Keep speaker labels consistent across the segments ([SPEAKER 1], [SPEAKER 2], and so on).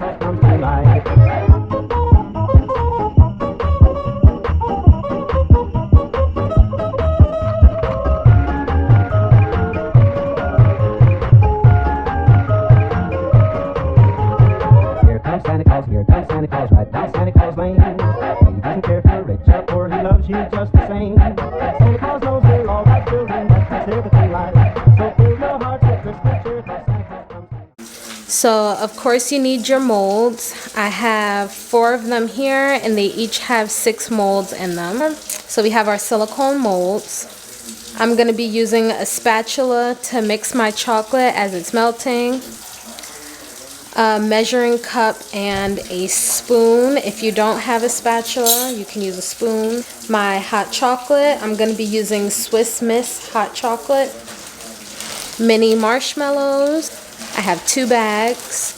[SPEAKER 1] Claus comes to life. Here comes Santa Claus, right down Santa Claus Lane. He doesn't care if you're rich or poor, he loves you just the same. Santa Claus knows we're all right children, but that's everything life. So fill your hearts with Christmas cheer, 'cause Santa Claus comes.
[SPEAKER 2] So of course you need your molds. I have 4 of them here, and they each have 6 molds in them. So we have our silicone molds. I'm going to be using a spatula to mix my chocolate as it's melting. A measuring cup and a spoon. If you don't have a spatula, you can use a spoon. My hot chocolate, I'm going to be using Swiss Miss hot chocolate. Mini marshmallows. I have 2 bags.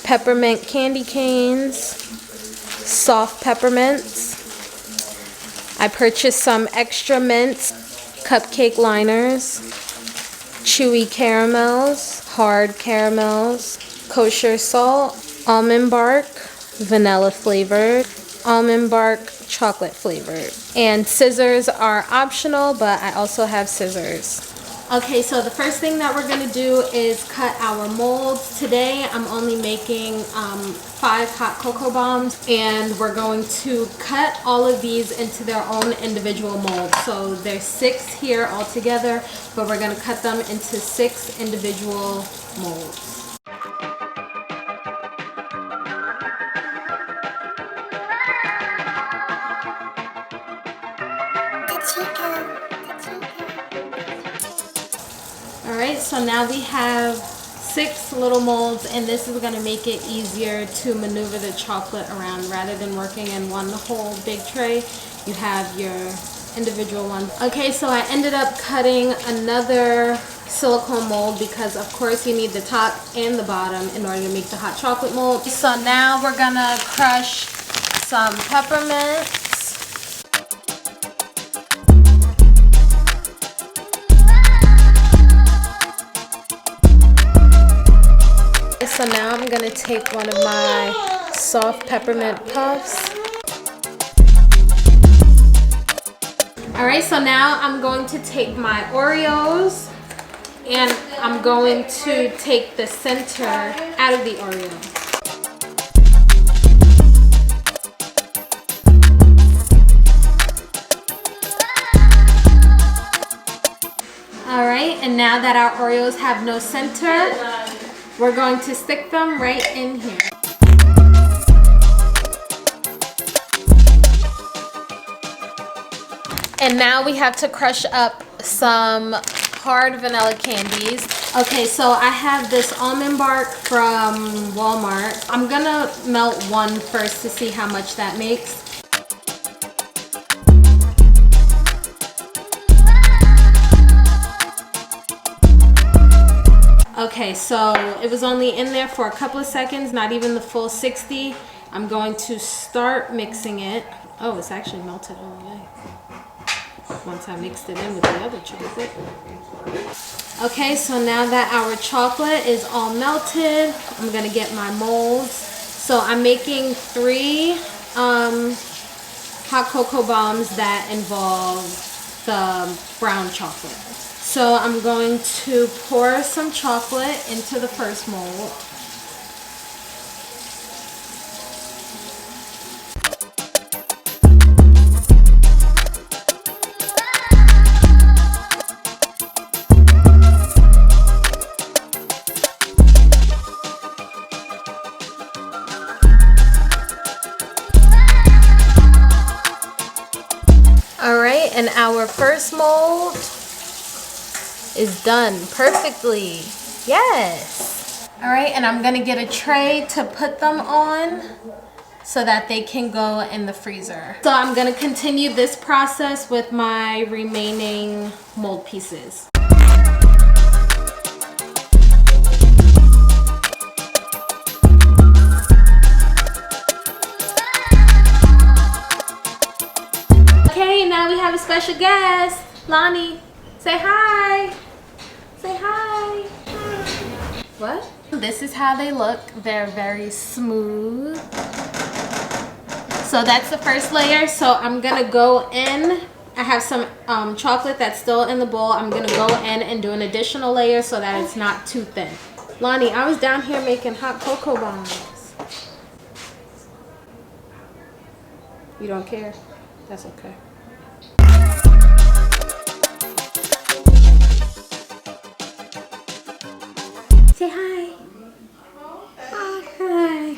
[SPEAKER 2] Peppermint candy canes. Soft peppermints. I purchased some extra mints, cupcake liners, chewy caramels, hard caramels, kosher salt, almond bark, vanilla flavored, almond bark, chocolate flavored. And scissors are optional, but I also have scissors. Okay, so the first thing that we're going to do is cut our molds. Today I'm only making 5 hot cocoa bombs, and we're going to cut all of these into their own individual molds. So there's 6 here all together, but we're going to cut them into 6 individual molds. Alright, so now we have 6 little molds, and this is going to make it easier to maneuver the chocolate around. Rather than working in one whole big tray, you have your individual ones. Okay, so I ended up cutting another silicone mold because of course you need the top and the bottom in order to make the hot chocolate mold. So now we're going to crush some peppermint. So now I'm going to take one of my soft peppermint puffs. Alright, so now I'm going to take my Oreos and I'm going to take the center out of the Oreo. Alright, and now that our Oreos have no center, we're going to stick them right in here. And now we have to crush up some hard vanilla candies. Okay, so I have this almond bark from Walmart. I'm gonna melt one first to see how much that makes. Okay, so it was only in there for a couple of seconds, not even the full 60. I'm going to start mixing it. Oh, it's actually melted already. Once I mixed it in with the other chocolate. Okay, so now that our chocolate is all melted, I'm gonna get my molds. So I'm making 3 hot cocoa bombs that involve the brown chocolate. So I'm going to pour some chocolate into the first mold. Alright, and our first mold is done perfectly. Yes. Alright, and I'm gonna get a tray to put them on so that they can go in the freezer. So I'm gonna continue this process with my remaining mold pieces. Okay, now we have a special guest. Lonnie, say hi. Say hi. What? This is how they look. They're very smooth. So that's the first layer. So I'm gonna go in. I have some chocolate that's still in the bowl. I'm gonna go in and do an additional layer so that it's not too thin. Lonnie, I was down here making hot cocoa bombs. You don't care? That's okay. Say hi. Hi.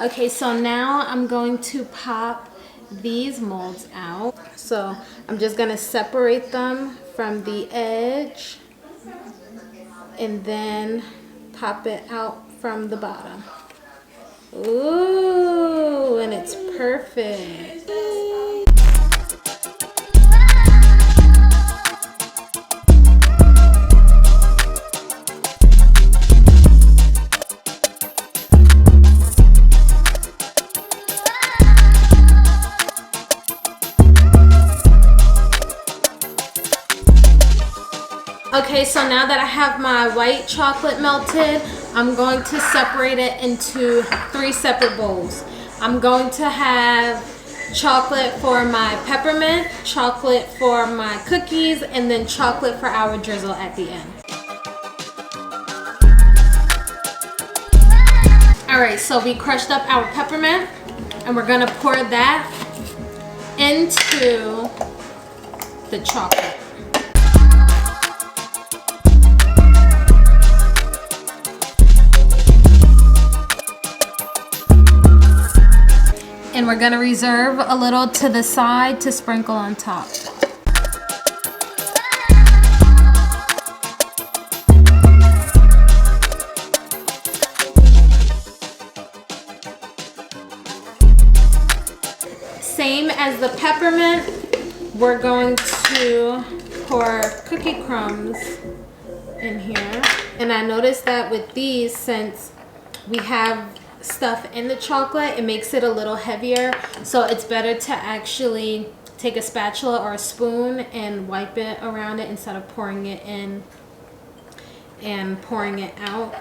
[SPEAKER 2] Okay, so now I'm going to pop these molds out. So I'm just gonna separate them from the edge and then pop it out from the bottom. Ooh, and it's perfect. Okay, so now that I have my white chocolate melted, I'm going to separate it into 3 separate bowls. I'm going to have chocolate for my peppermint, chocolate for my cookies, and then chocolate for our drizzle at the end. Alright, so we crushed up our peppermint, and we're gonna pour that into the chocolate. And we're gonna reserve a little to the side to sprinkle on top. Same as the peppermint, we're going to pour cookie crumbs in here. And I noticed that with these, since we have stuff in the chocolate, it makes it a little heavier, so it's better to actually take a spatula or a spoon and wipe it around it instead of pouring it in and pouring it out.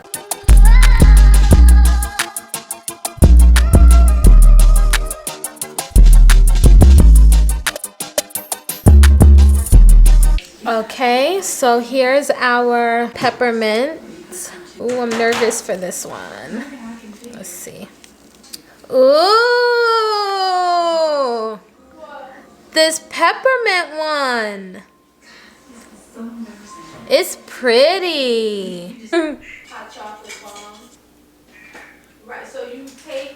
[SPEAKER 2] Okay, so here's our peppermint. Ooh, I'm nervous for this one. Let's see. Ooh! This peppermint one. It's pretty.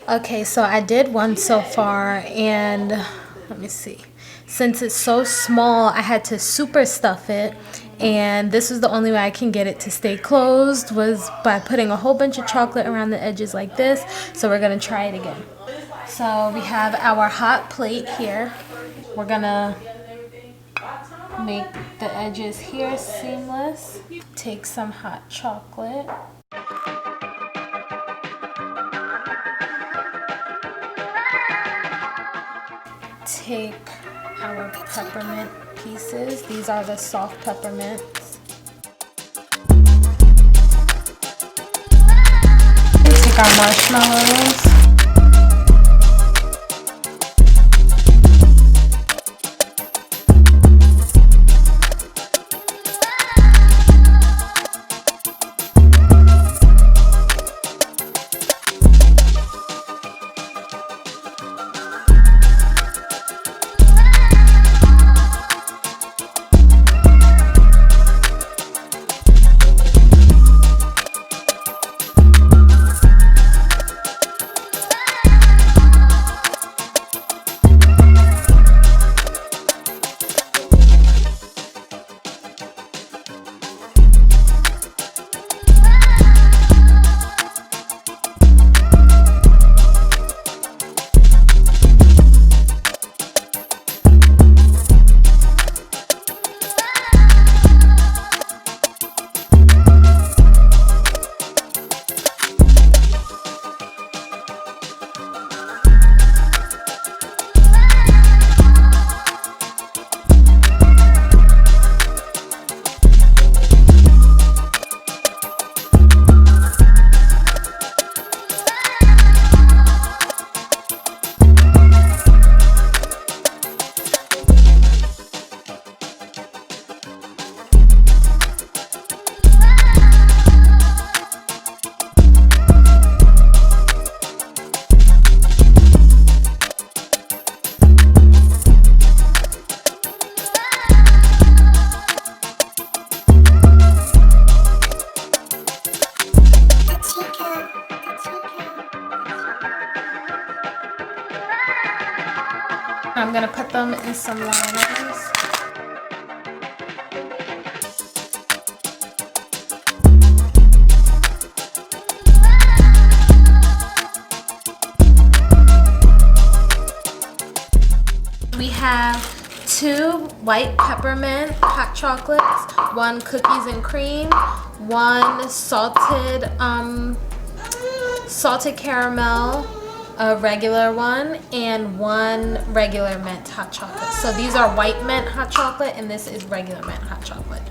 [SPEAKER 2] Okay, so I did one so far, and let me see. Since it's so small, I had to super stuff it, and this was the only way I can get it to stay closed was by putting a whole bunch of chocolate around the edges like this. So we're gonna try it again. So we have our hot plate here. We're gonna make the edges here seamless. Take some hot chocolate. Take our peppermint pieces. These are the soft peppermints. Take our marshmallows. I'm gonna put them in some liners. We have 2 white peppermint hot chocolates, 1 cookies and cream, 1 salted caramel, a regular one, and 1 regular mint hot chocolate. So these are white mint hot chocolate and this is regular mint hot chocolate.